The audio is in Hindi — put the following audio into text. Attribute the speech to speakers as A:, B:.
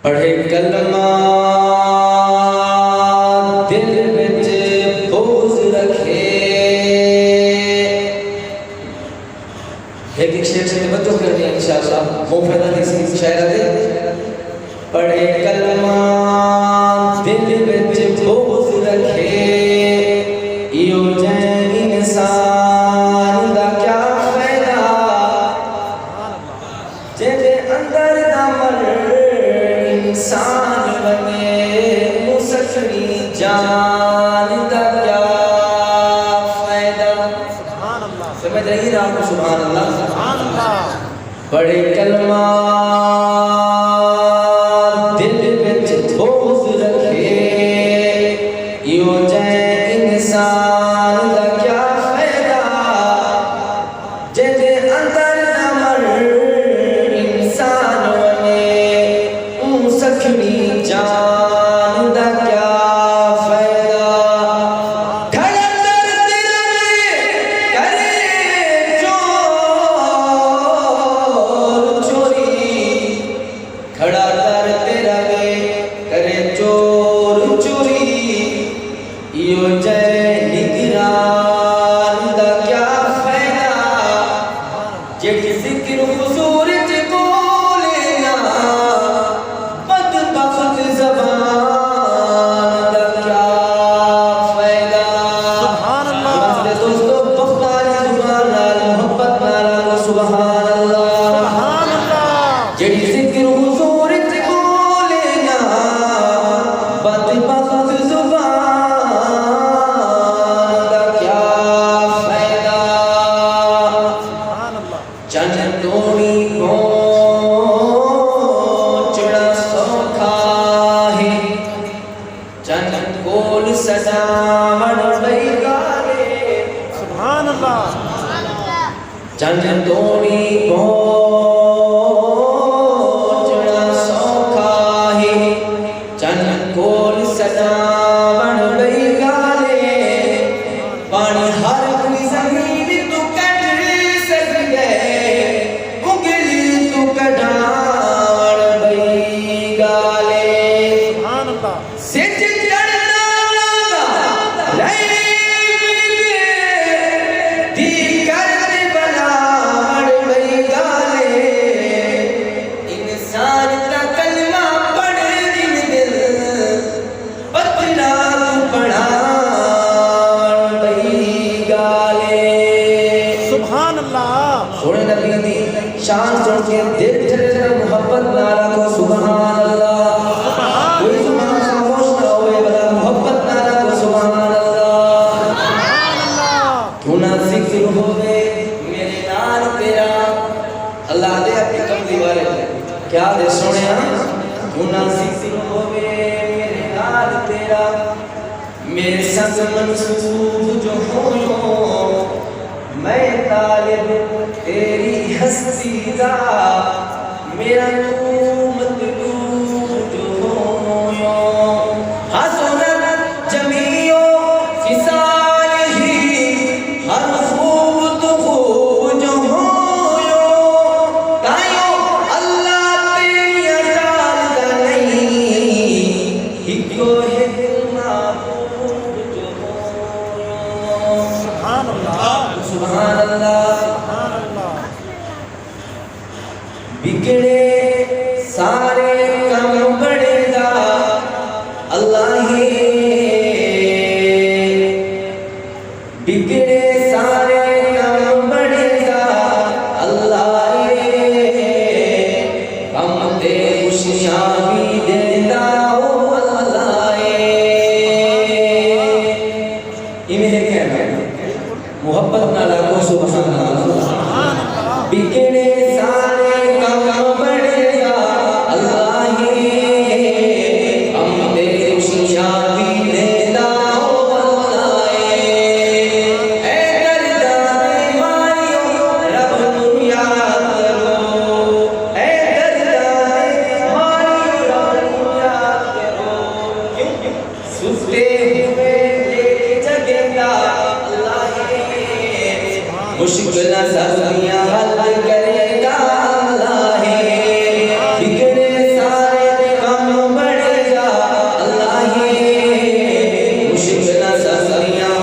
A: पढ़े कलमा दिल विच बोझ रखे। एक शेर से तवज्जो करनी है इंशाअल्लाह। मुफादा दी शायरा दे पढ़े कलमा दिल विच बोझ रखे। इयो जैन इंसान दा क्या फायदा जेदे अंदर ना मर इंसान बने मुसकनी जान दा क्या फायदा। समझ रही ना आपको? सुभान अल्लाह सुभान अल्लाह। बड़े कलमा दिल विच बोझ रखे। इयो जैन इंसान दा क्या फायदा जेदे अंदर ना मर इंसान बने सखनी जान दा क्या फायदा। खड़ा करते रहे करे चोर चोरी। खड़ा करते रहे करे चोर चोरी। इयो जय निगरान दा क्या फायदा जेड़ी जिक्र हुजूर च बोले ना बदबख्त ज़बान दा क्या फायदा। सुभान अल्लाह। दोस्तों बख्तारी ज़ुबान नाल मोहब्बत नाल सुभान अल्लाह सुभान अल्लाह। जेड़ी जिक्र हुजूर च बोले ना बदबख्त ज़बान दा क्या फायदा। सुभान अल्लाह। चंदोनी पहुंचना सौखा है चंद कोल सजावन बैगाले। सुभान अल्लाह। चंदोनी पहुंचना सौखा है चंद कोल सजावन बैगाले। पानी हर कोई जमीन तू कट सकदे उंगली तू कढाण बैगाले। सुभान अल्लाह। सिज चढ़ना दी कर बनाण बैगाले। इंसान दा कलमा पढ़ दिन दिल पतना तू पढ़ाण बैगाले। सुभान अल्लाह। सोने नबी दी शान सुन के दिल ठरे मोहब्बत नारा को सुभान अल्लाह। कोई जुबान खामोश ना होए बला मोहब्बत नारा को सुभान अल्लाह सुभान अल्लाह। क्यों ना जिक्र होवे मेरे नाल तेरा। अल्लाह दे अपनी कमली वाले क्या दे सोनिया। क्यों ना जिक्र होवे मेरे नाल तेरा। मेरे संग मंसूब जो होयो मैं तालिब तेरी हस्ती दा। मेरा तू मतलूब जो होयो हसनत जमीओ फिसाल ही हर खूब तो खूब जो होयो। तायो अल्लाह तेरी अजाल दा नहीं हिक्यो है महबूब जो होयो। सुभान अल्लाह सुभान अल्लाह सुभान अल्लाह। बिगड़े सारे काम बड़ेगा अल्लाह ही। बिगड़े सारे काम बड़ेगा अल्लाह ही। कम दे खुशियां भी देता हो अल्लाह ही। इन्हें कहना मोहब्बत नाला को सुभान अल्लाह। बिगड़े सारे काम बड़ेगा अल्लाह ही। हम दे खुशियां भी देता हो अल्लाह ही। ऐ दर्दाने मारियो रब को याद करो। ऐ दर्दाने मारियो रब को याद करो। सुस्ते हुए लेके जगेगा अल्लाह ही। मुश्किल सब्जियां हल करेगा अल्लाह ही। बिगड़े सारे काम न सकदियां